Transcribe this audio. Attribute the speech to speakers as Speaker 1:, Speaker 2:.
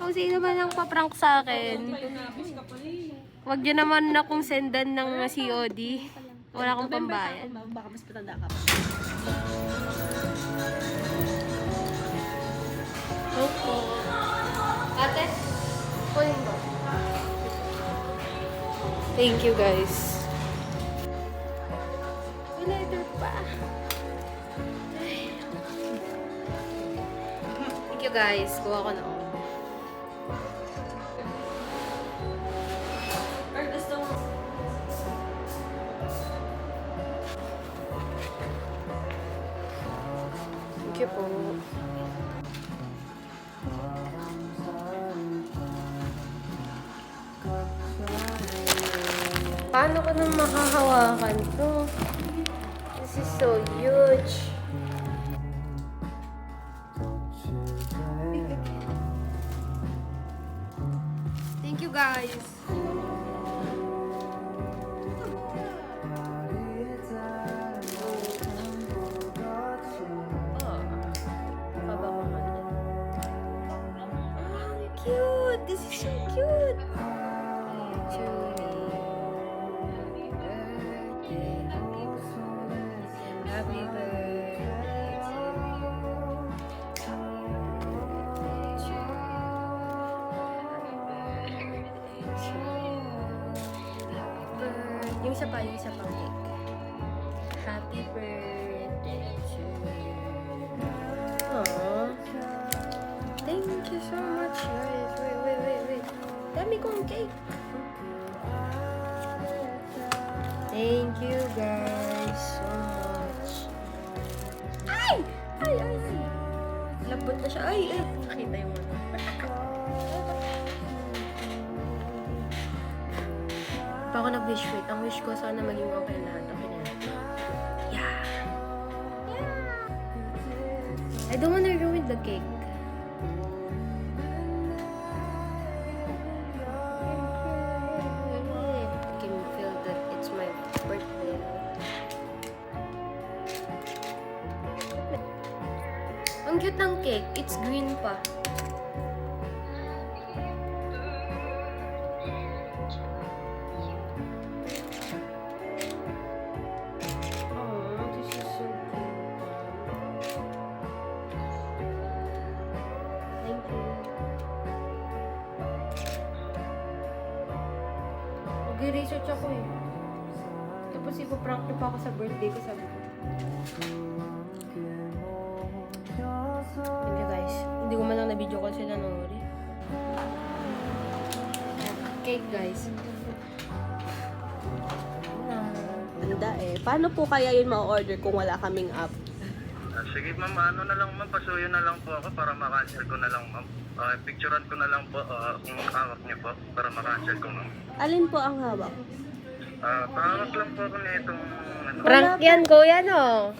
Speaker 1: Kung sino man ang paprank sa akin, wag niyo naman akong sendan ng COD. Wala akong pambayad.
Speaker 2: Baka mas patanda ka pa.
Speaker 1: Opo. Ate, kunin mo. Thank you, guys. May letter pa. Thank you, guys. Kuha ko na.
Speaker 2: Or gusto mo?
Speaker 1: Thank you po. Paano ko nang makahawakan to? This is so huge. Thank you, guys. Cute! This is so cute! Happy birthday to you. Yung isa pa, cake. Happy birthday to you. Aww. Thank you so much, guys. Wait. Dami kong cake. Thank you, guys, so much. Ay! Labot na siya. Ay! Nakita yung ano. Pa ako nag-wish wait. Ang wish ko sana maging okay lahat. Okay na. Yeah! I don't wanna ruin the cake. I can feel that it's my birthday. Ang cute ng cake. It's green pa. Oh, this is so cute. Thank you. Nag-research ako eh. Tapos ipaprank niyo pa ako sa birthday ko, sabi ko. Thank you, guys. Hindi ko man lang na-video call sila Nori. Cake, guys.
Speaker 2: Handa eh. Paano po kaya yun ma-order kung wala kaming app?
Speaker 3: Sige ma'am, ano na lang ma'am, pasuyo na lang po ako para makancel ko na lang ma'am. Picturean ko na lang po kung hawak niyo po para makancel ko ma'am.
Speaker 2: Alin po ang hawak?
Speaker 3: Pahawak lang po ako na itong ano.
Speaker 1: Prank yan, kuya, no?